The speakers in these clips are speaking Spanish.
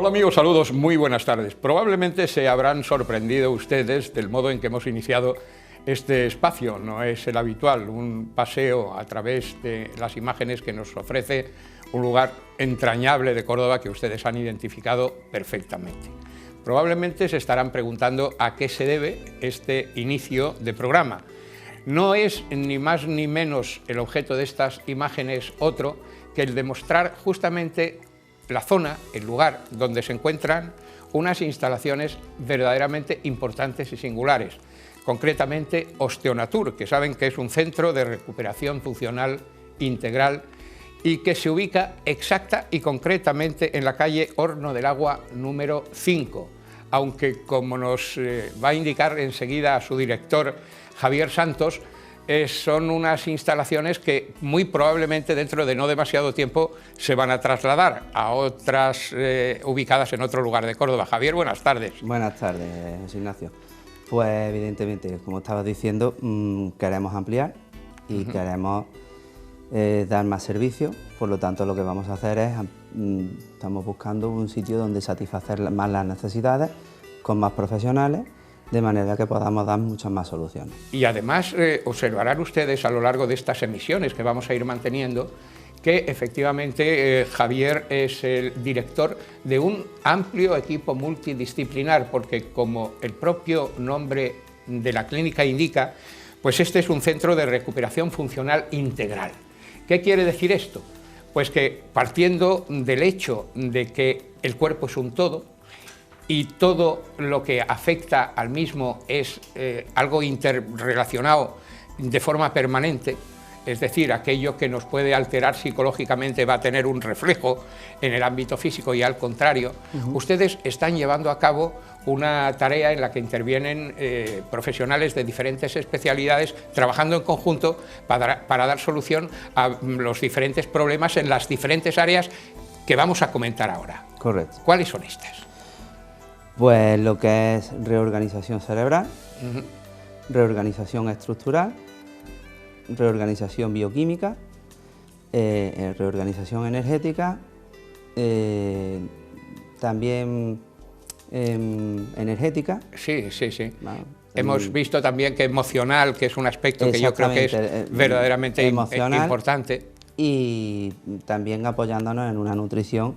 Hola amigos, saludos, muy buenas tardes. Probablemente se habrán sorprendido ustedes del modo en que hemos iniciado este espacio. No es el habitual, un paseo a través de las imágenes que nos ofrece un lugar entrañable de Córdoba que ustedes han identificado perfectamente. Probablemente se estarán preguntando a qué se debe este inicio de programa. No es ni más ni menos el objeto de estas imágenes otro que el de mostrar justamente la zona, el lugar donde se encuentran unas instalaciones verdaderamente importantes y singulares, concretamente Osteonatur, que saben que es un centro de recuperación funcional integral y que se ubica exacta y concretamente en la calle Horno del Agua número 5, aunque como nos va a indicar enseguida su director Javier Santos, son unas instalaciones que muy probablemente dentro de no demasiado tiempo se van a trasladar a otras ubicadas en otro lugar de Córdoba. Javier, buenas tardes. Buenas tardes, José Ignacio. Pues evidentemente, como estabas diciendo, queremos ampliar y queremos dar más servicio, por lo tanto lo que vamos a hacer es, estamos buscando un sitio donde satisfacer más las necesidades, con más profesionales, de manera que podamos dar muchas más soluciones. Y además observarán ustedes a lo largo de estas emisiones que vamos a ir manteniendo que efectivamente Javier es el director de un amplio equipo multidisciplinar, porque como el propio nombre de la clínica indica, pues este es un centro de recuperación funcional integral. ¿Qué quiere decir esto? Pues que partiendo del hecho de que el cuerpo es un todo, y todo lo que afecta al mismo es algo interrelacionado de forma permanente, es decir, aquello que nos puede alterar psicológicamente va a tener un reflejo en el ámbito físico y al contrario, ustedes están llevando a cabo una tarea en la que intervienen profesionales de diferentes especialidades trabajando en conjunto para dar solución a los diferentes problemas en las diferentes áreas que vamos a comentar ahora. Correcto. ¿Cuáles son estas? Pues lo que es reorganización cerebral, reorganización estructural, reorganización bioquímica, reorganización energética, también energética. Sí. Bueno, hemos visto también que emocional, que es un aspecto que yo creo que es verdaderamente importante. Y también apoyándonos en una nutrición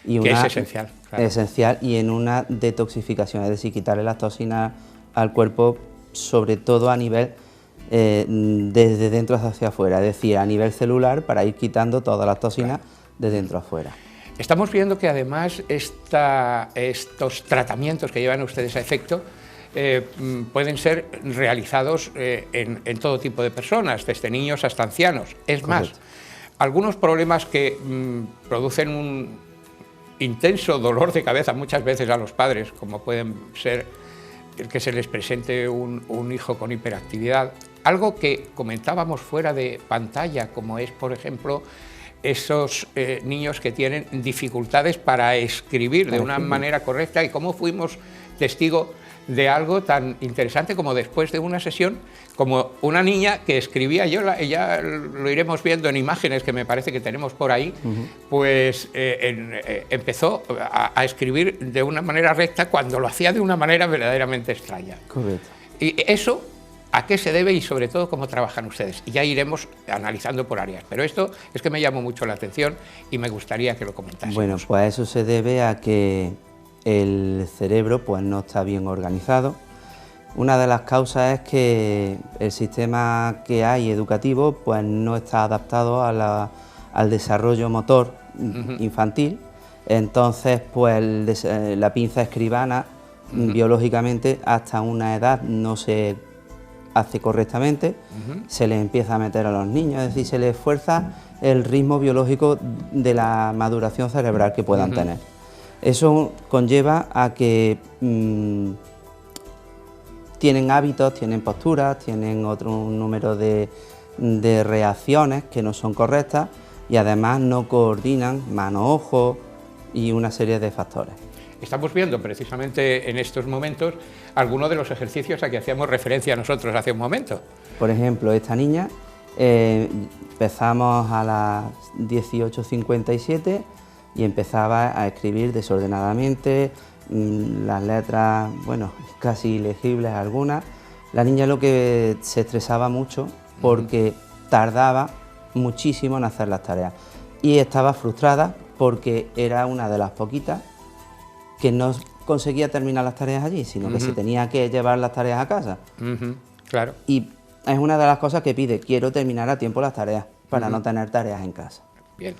que es esencial. Claro. Esencial, y en una detoxificación, es decir, quitarle las toxinas al cuerpo, sobre todo a nivel desde dentro hacia afuera, es decir, a nivel celular, para ir quitando todas las toxinas de dentro a afuera. Estamos viendo que además estos tratamientos que llevan ustedes a efecto pueden ser realizados en todo tipo de personas, desde niños hasta ancianos. Es más, algunos problemas que producen un intenso dolor de cabeza muchas veces a los padres, como pueden ser el que se les presente un hijo con hiperactividad, algo que comentábamos fuera de pantalla, como es, por ejemplo, esos niños que tienen dificultades para escribir de una manera correcta, y cómo fuimos testigo de algo tan interesante como después de una sesión, como una niña que escribía, ya lo iremos viendo en imágenes que me parece que tenemos por ahí, pues empezó a escribir de una manera recta cuando lo hacía de una manera verdaderamente extraña. Correcto. Y eso, ¿a qué se debe y sobre todo cómo trabajan ustedes? Y ya iremos analizando por áreas, pero esto es que me llamó mucho la atención y me gustaría que lo comentásemos. Bueno, pues eso se debe a que el cerebro pues no está bien organizado. Una de las causas es que el sistema que hay educativo pues no está adaptado al desarrollo motor infantil. Entonces pues la pinza escribana biológicamente hasta una edad no se hace correctamente, se les empieza a meter a los niños, es decir, se les fuerza el ritmo biológico de la maduración cerebral que puedan tener. Eso conlleva a que tienen hábitos, tienen posturas, tienen otro número de reacciones que no son correctas y además no coordinan mano-ojo y una serie de factores. Estamos viendo precisamente en estos momentos algunos de los ejercicios a que hacíamos referencia nosotros hace un momento. Por ejemplo, esta niña, empezamos a las 18:57, y empezaba a escribir desordenadamente, las letras, bueno, casi ilegibles algunas. La niña lo que se estresaba mucho porque tardaba muchísimo en hacer las tareas y estaba frustrada porque era una de las poquitas que no conseguía terminar las tareas allí, sino que se tenía que llevar las tareas a casa. Claro. Y es una de las cosas que pide, quiero terminar a tiempo las tareas para no tener tareas en casa. Bien.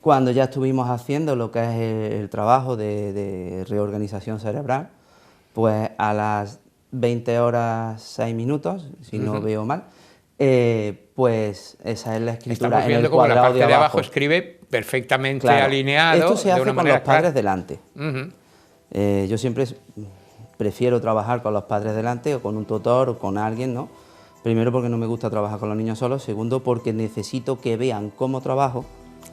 Cuando ya estuvimos haciendo lo que es el trabajo de reorganización cerebral, pues a las 20 horas 6 minutos, si no veo mal, pues esa es la escritura. Estamos viendo cómo la parte de abajo escribe perfectamente alineado. Esto se hace de una con manera los padres delante. Uh-huh. Yo siempre prefiero trabajar con los padres delante o con un tutor o con alguien, ¿no? Primero porque no me gusta trabajar con los niños solos, segundo porque necesito que vean cómo trabajo.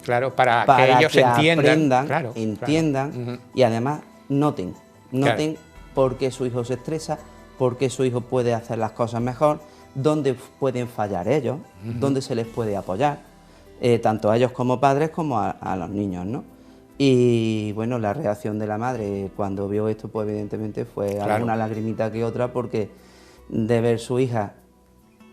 Claro, para que ellos entiendan. Entiendan Uh-huh. y además noten por qué su hijo se estresa, por qué su hijo puede hacer las cosas mejor, dónde pueden fallar ellos, dónde se les puede apoyar, tanto a ellos como padres como a los niños, ¿no? Y bueno, la reacción de la madre cuando vio esto, pues evidentemente fue alguna lagrimita que otra, porque de ver su hija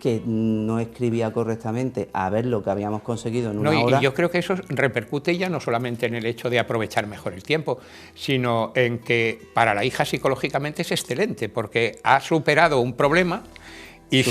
que no escribía correctamente a ver lo que habíamos conseguido en una hora. Y yo creo que eso repercute ya no solamente en el hecho de aprovechar mejor el tiempo, sino en que para la hija psicológicamente es excelente, porque ha superado un problema y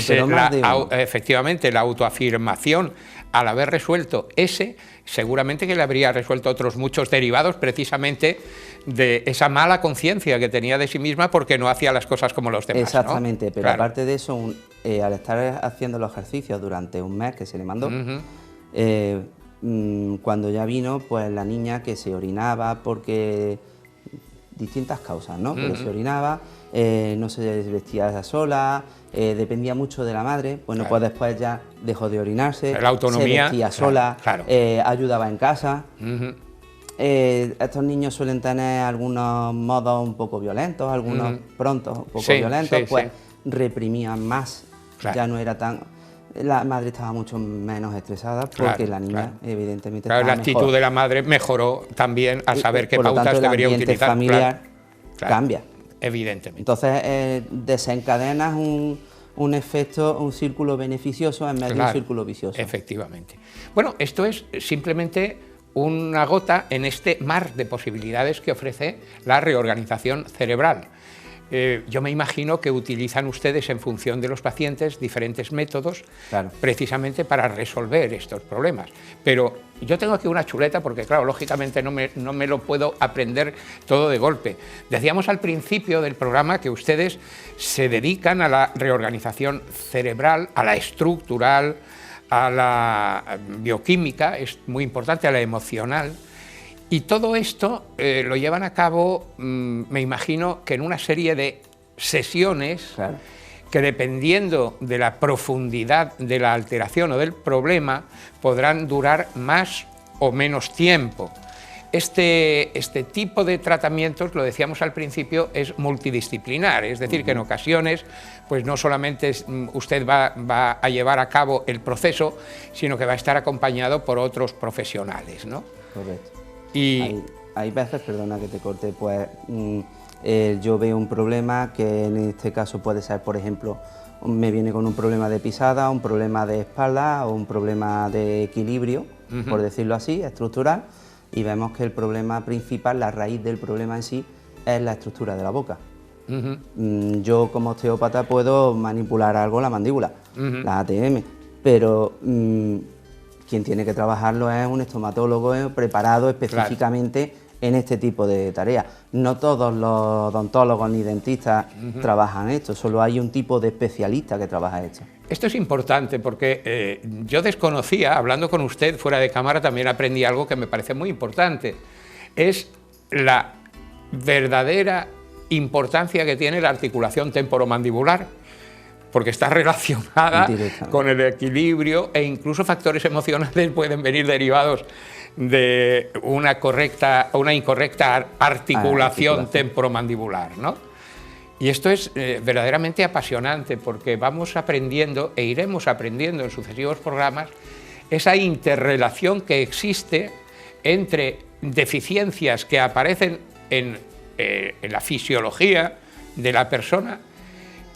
efectivamente la autoafirmación al haber resuelto ese, seguramente que le habría resuelto otros muchos derivados precisamente de esa mala conciencia que tenía de sí misma porque no hacía las cosas como los demás. Exactamente, ¿no? pero aparte de eso, al estar haciendo los ejercicios durante un mes que se le mandó, cuando ya vino, pues la niña que se orinaba porque distintas causas, ¿no? Pero se orinaba, no se vestía sola, dependía mucho de la madre, bueno, pues después ya dejó de orinarse, la autonomía, se vestía sola, ayudaba en casa. Estos niños suelen tener algunos modos un poco violentos, algunos prontos un poco violentos, pues reprimían más, ya no era tan... La madre estaba mucho menos estresada porque la niña evidentemente estaba la actitud mejor. de la madre mejoró también al saber qué pautas debería utilizar. El ambiente familiar cambia. Evidentemente. Entonces desencadenas un efecto, un círculo beneficioso en vez de un círculo vicioso. Efectivamente. Bueno, esto es simplemente una gota en este mar de posibilidades que ofrece la reorganización cerebral. Yo me imagino que utilizan ustedes en función de los pacientes diferentes métodos precisamente para resolver estos problemas. Pero yo tengo aquí una chuleta porque, claro, lógicamente no me lo puedo aprender todo de golpe. Decíamos al principio del programa que ustedes se dedican a la reorganización cerebral, a la estructural, a la bioquímica, es muy importante, a la emocional. Y todo esto lo llevan a cabo, me imagino, que en una serie de sesiones que, dependiendo de la profundidad de la alteración o del problema, podrán durar más o menos tiempo. Este tipo de tratamientos, lo decíamos al principio, es multidisciplinar, es decir, que en ocasiones pues no solamente usted va a llevar a cabo el proceso, sino que va a estar acompañado por otros profesionales, ¿no? Correcto. Y hay veces, perdona que te corte, pues yo veo un problema que en este caso puede ser, por ejemplo, me viene con un problema de pisada, un problema de espalda o un problema de equilibrio, por decirlo así, estructural, y vemos que el problema principal, la raíz del problema en sí, es la estructura de la boca. Yo como osteópata puedo manipular algo, la mandíbula, la ATM, pero quien tiene que trabajarlo es un estomatólogo preparado específicamente en este tipo de tareas. No todos los odontólogos ni dentistas trabajan esto, solo hay un tipo de especialista que trabaja esto. Esto es importante porque yo desconocía, hablando con usted fuera de cámara también aprendí algo que me parece muy importante, es la verdadera importancia que tiene la articulación temporomandibular, porque está relacionada con el equilibrio e incluso factores emocionales pueden venir derivados de una incorrecta articulación temporomandibular, ¿no? Y esto es verdaderamente apasionante porque vamos aprendiendo e iremos aprendiendo en sucesivos programas esa interrelación que existe entre deficiencias que aparecen en la fisiología de la persona,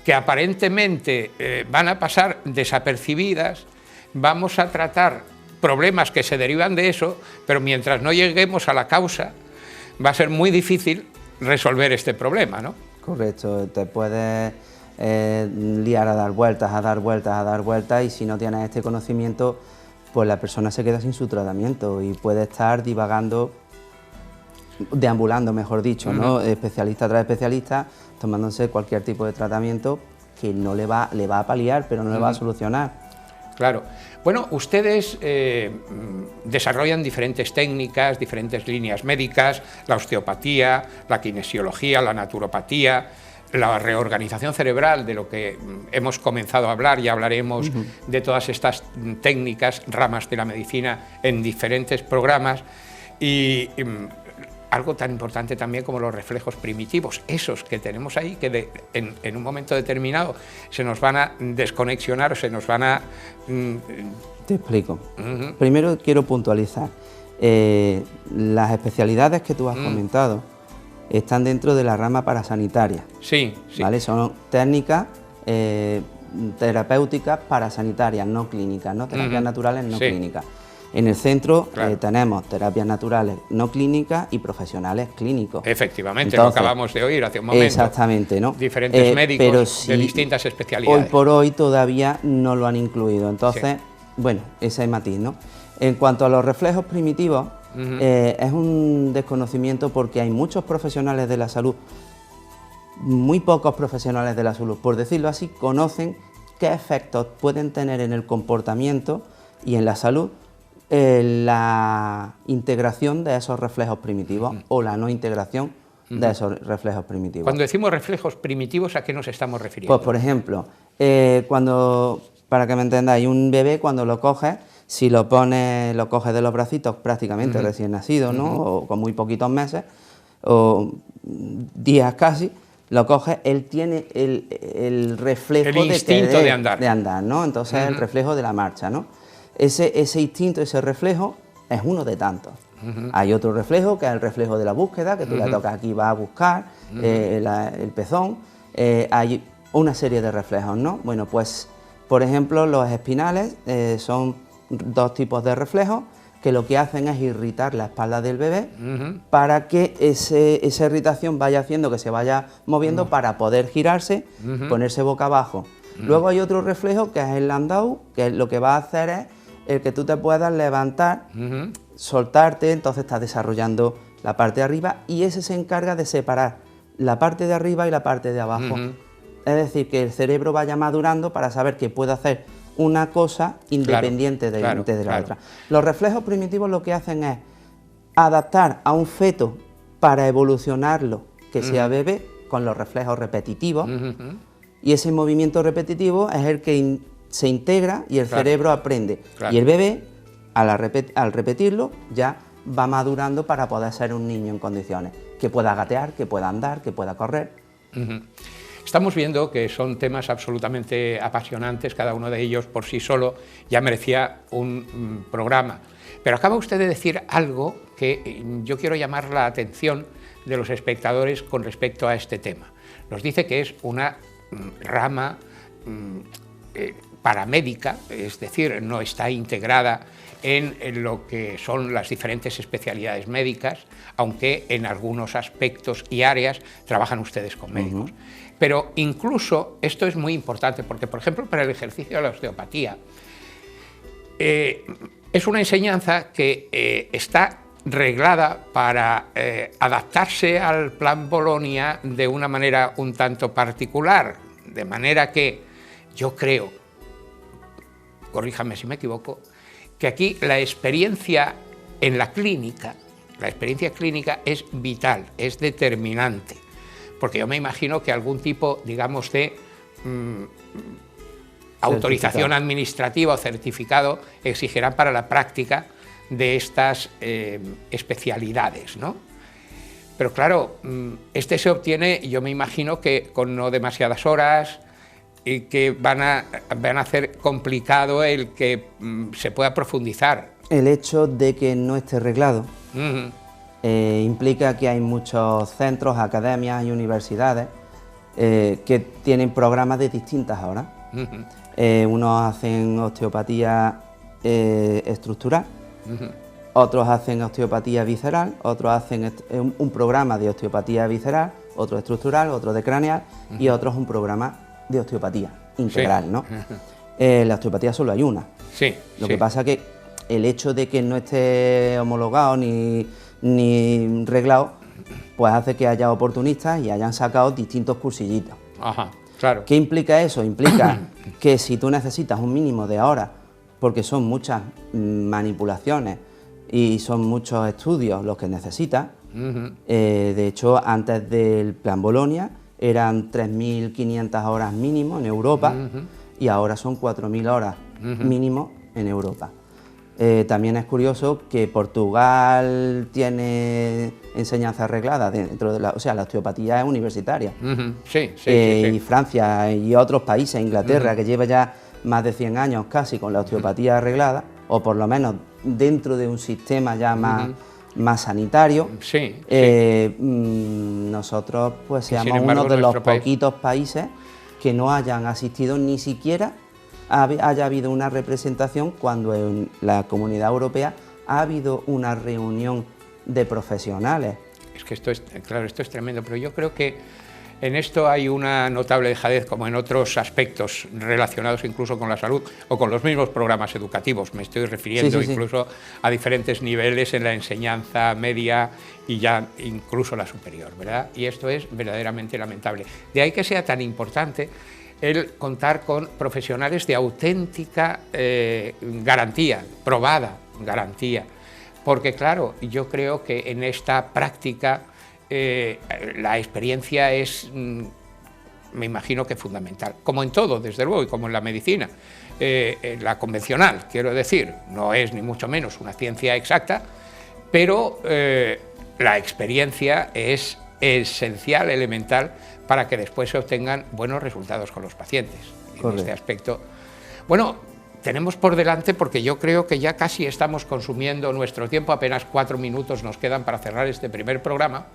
que aparentemente van a pasar desapercibidas, vamos a tratar problemas que se derivan de eso, pero mientras no lleguemos a la causa, va a ser muy difícil resolver este problema, ¿no? Correcto, te puedes liar a dar vueltas, a dar vueltas, a dar vueltas, y si no tienes este conocimiento, pues la persona se queda sin su tratamiento y puede estar divagando, deambulando, mejor dicho, ¿no? Especialista tras especialista, tomándose cualquier tipo de tratamiento que no le va a paliar, pero no le va a solucionar. Claro. Bueno, ustedes desarrollan diferentes técnicas, diferentes líneas médicas, la osteopatía, la kinesiología, la naturopatía, la reorganización cerebral, de lo que hemos comenzado a hablar, y hablaremos de todas estas técnicas, ramas de la medicina en diferentes programas, y algo tan importante también como los reflejos primitivos, esos que tenemos ahí, que en un momento determinado se nos van a desconexionar, o se nos van a... Te explico. Primero quiero puntualizar. Las especialidades que tú has comentado están dentro de la rama parasanitaria. Sí, sí. ¿Vale? Son técnicas terapéuticas parasanitarias, no clínicas, ¿no? Terapias naturales no clínicas. En el centro tenemos terapias naturales no clínicas y profesionales clínicos. Efectivamente, entonces, lo acabamos de oír hace un momento. Exactamente, ¿no? Diferentes médicos pero sí, de distintas especialidades. Hoy por hoy todavía no lo han incluido, entonces, bueno, ese es matiz, ¿no? En cuanto a los reflejos primitivos, es un desconocimiento porque hay muchos profesionales de la salud, muy pocos profesionales de la salud, por decirlo así, conocen qué efectos pueden tener en el comportamiento y en la salud la integración de esos reflejos primitivos o la no integración de esos reflejos primitivos. Cuando decimos reflejos primitivos, ¿a qué nos estamos refiriendo? Pues, por ejemplo, para que me entendáis, un bebé cuando lo coges, si lo coges de los bracitos prácticamente recién nacido, ¿no? O con muy poquitos meses, o días casi, lo coges, él tiene el reflejo el instinto de andar, ¿no? Entonces el reflejo de la marcha, ¿no? Ese instinto, ese reflejo es uno de tantos. Hay otro reflejo, que es el reflejo de la búsqueda, que tú le tocas aquí, vas a buscar el pezón. Hay una serie de reflejos, ¿no? Bueno, pues, por ejemplo, los espinales son dos tipos de reflejos que lo que hacen es irritar la espalda del bebé para que esa irritación vaya haciendo que se vaya moviendo para poder girarse, ponerse boca abajo. Luego hay otro reflejo que es el landau, que lo que va a hacer es el que tú te puedas levantar, soltarte, entonces estás desarrollando la parte de arriba, y ese se encarga de separar la parte de arriba y la parte de abajo. Es decir, que el cerebro vaya madurando para saber que puede hacer una cosa independiente de la otra. Los reflejos primitivos lo que hacen es adaptar a un feto para evolucionarlo, que sea bebé, con los reflejos repetitivos, y ese movimiento repetitivo es el que se integra y el cerebro aprende. Y el bebé, al repetirlo, ya va madurando para poder ser un niño en condiciones, que pueda gatear, que pueda andar, que pueda correr. Estamos viendo que son temas absolutamente apasionantes, cada uno de ellos por sí solo ya merecía un programa. Pero acaba usted de decir algo que yo quiero llamar la atención de los espectadores con respecto a este tema. Nos dice que es una rama paramédica, es decir, no está integrada en lo que son las diferentes especialidades médicas, aunque en algunos aspectos y áreas trabajan ustedes con médicos. Pero incluso esto es muy importante porque, por ejemplo, para el ejercicio de la osteopatía, es una enseñanza que está reglada para adaptarse al plan Bolonia de una manera un tanto particular, de manera que yo creo, corríjame si me equivoco, que aquí la experiencia en la clínica, es vital, es determinante, porque yo me imagino que algún tipo, digamos, de autorización administrativa o certificado exigirán para la práctica de estas especialidades, ¿no? Pero claro, este se obtiene, yo me imagino que con no demasiadas horas, y que van a hacer complicado el que se pueda profundizar el hecho de que no esté reglado implica que hay muchos centros, academias y universidades que tienen programas de distintas horas. Unos hacen osteopatía estructural, otros hacen osteopatía visceral, otros hacen un programa de osteopatía visceral, otro estructural, otro de craneal y otros un programa de osteopatía integral, sí. ¿no? La osteopatía solo hay una. Sí, Lo que pasa que el hecho de que no esté homologado ni reglado, pues hace que haya oportunistas y hayan sacado distintos cursillitos. Ajá, claro. ¿Qué implica eso? Implica que si tú necesitas un mínimo de horas, porque son muchas manipulaciones y son muchos estudios los que necesitas, de hecho antes del Plan Bolonia eran 3.500 horas mínimo en Europa y ahora son 4.000 horas mínimo en Europa. También es curioso que Portugal tiene enseñanza arreglada dentro de la osteopatía es universitaria. Sí. Y Francia y otros países, Inglaterra, que lleva ya más de 100 años casi con la osteopatía arreglada, o por lo menos dentro de un sistema ya más sanitario. Nosotros pues seamos uno de los poquitos países que no hayan asistido ni siquiera haya habido una representación cuando en la Comunidad Europea ha habido una reunión de profesionales. Es que esto es tremendo, pero yo creo que en esto hay una notable dejadez, como en otros aspectos relacionados incluso con la salud o con los mismos programas educativos. Me estoy refiriendo incluso a diferentes niveles en la enseñanza media y ya incluso la superior, ¿verdad? Y esto es verdaderamente lamentable. De ahí que sea tan importante el contar con profesionales de auténtica garantía, probada garantía, porque claro, yo creo que en esta práctica la experiencia es, me imagino que fundamental, como en todo, desde luego, y como en la medicina, la convencional, quiero decir, no es ni mucho menos una ciencia exacta, pero la experiencia es esencial, elemental, para que después se obtengan buenos resultados con los pacientes. En este aspecto, bueno, tenemos por delante, porque yo creo que ya casi estamos consumiendo nuestro tiempo, apenas 4 minutos nos quedan para cerrar este primer programa,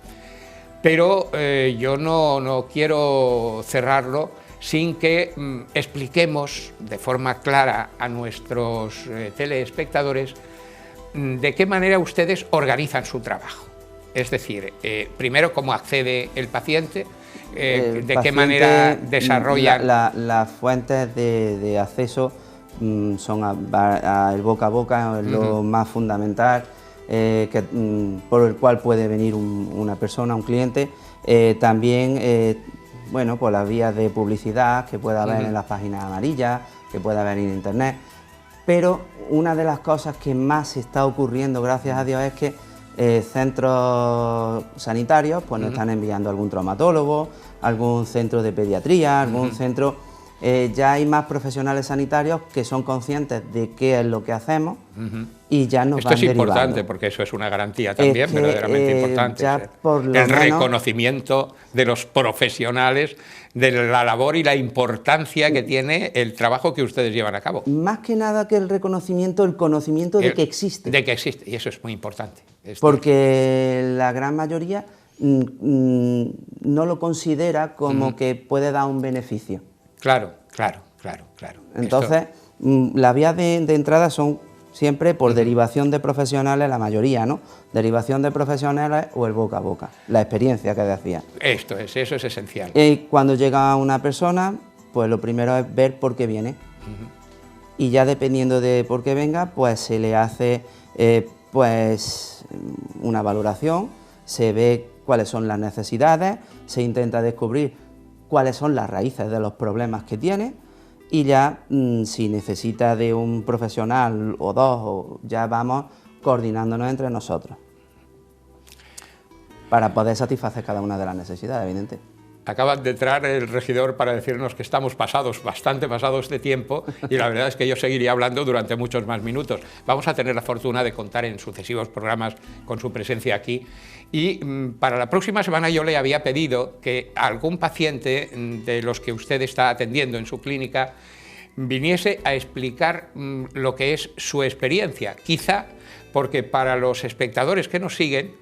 pero yo no quiero cerrarlo sin que expliquemos de forma clara a nuestros telespectadores de qué manera ustedes organizan su trabajo. Es decir, primero, cómo accede el paciente, de qué manera desarrollan... Las fuentes de acceso son el boca a boca, lo más fundamental, por el cual puede venir una persona, un cliente. También, bueno, por las vías de publicidad que pueda haber en las páginas amarillas, que pueda haber en internet. Pero una de las cosas que más está ocurriendo, gracias a Dios, es que centros sanitarios pues nos están enviando algún traumatólogo, algún centro de pediatría, algún centro... ya hay más profesionales sanitarios que son conscientes de qué es lo que hacemos y ya nos van derivando. Esto es importante porque eso es una garantía también verdaderamente importante. El reconocimiento de los profesionales, de la labor y la importancia que tiene el trabajo que ustedes llevan a cabo. Más que nada que el reconocimiento, el conocimiento de que existe. De que existe, y eso es muy importante. Porque la gran mayoría no lo considera como que puede dar un beneficio. Claro. Entonces, las vías de entrada son siempre por derivación de profesionales, la mayoría, ¿no? Derivación de profesionales o el boca a boca, la experiencia que decía. Eso es esencial. Y cuando llega una persona, pues lo primero es ver por qué viene. Y ya dependiendo de por qué venga, pues se le hace pues una valoración, se ve cuáles son las necesidades, se intenta descubrir cuáles son las raíces de los problemas que tiene y ya si necesita de un profesional o dos, ya vamos coordinándonos entre nosotros para poder satisfacer cada una de las necesidades, evidente. Acaba de entrar el regidor para decirnos que estamos bastante pasados de tiempo y la verdad es que yo seguiría hablando durante muchos más minutos. Vamos a tener la fortuna de contar en sucesivos programas con su presencia aquí y para la próxima semana yo le había pedido que algún paciente de los que usted está atendiendo en su clínica viniese a explicar lo que es su experiencia, quizá porque para los espectadores que nos siguen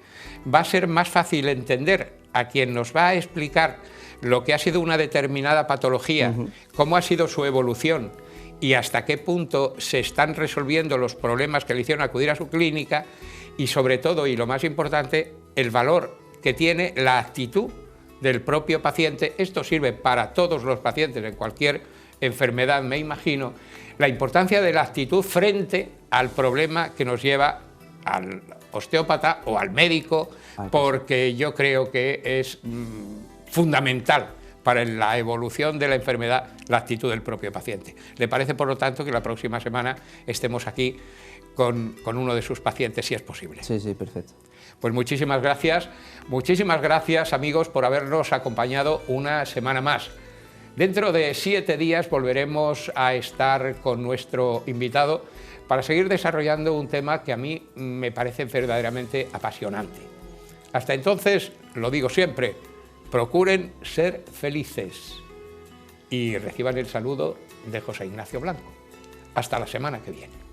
va a ser más fácil entender a quien nos va a explicar lo que ha sido una determinada patología, cómo ha sido su evolución y hasta qué punto se están resolviendo los problemas que le hicieron acudir a su clínica y sobre todo, y lo más importante, el valor que tiene la actitud del propio paciente. Esto sirve para todos los pacientes en cualquier enfermedad, me imagino, la importancia de la actitud frente al problema que nos lleva al osteópata o al médico, porque yo creo que es fundamental para la evolución de la enfermedad la actitud del propio paciente. ¿Le parece, por lo tanto, que la próxima semana estemos aquí con uno de sus pacientes, si es posible? Sí, sí, perfecto. Pues muchísimas gracias, amigos, por habernos acompañado una semana más. Dentro de 7 días volveremos a estar con nuestro invitado para seguir desarrollando un tema que a mí me parece verdaderamente apasionante. Hasta entonces, lo digo siempre, procuren ser felices y reciban el saludo de José Ignacio Blanco. Hasta la semana que viene.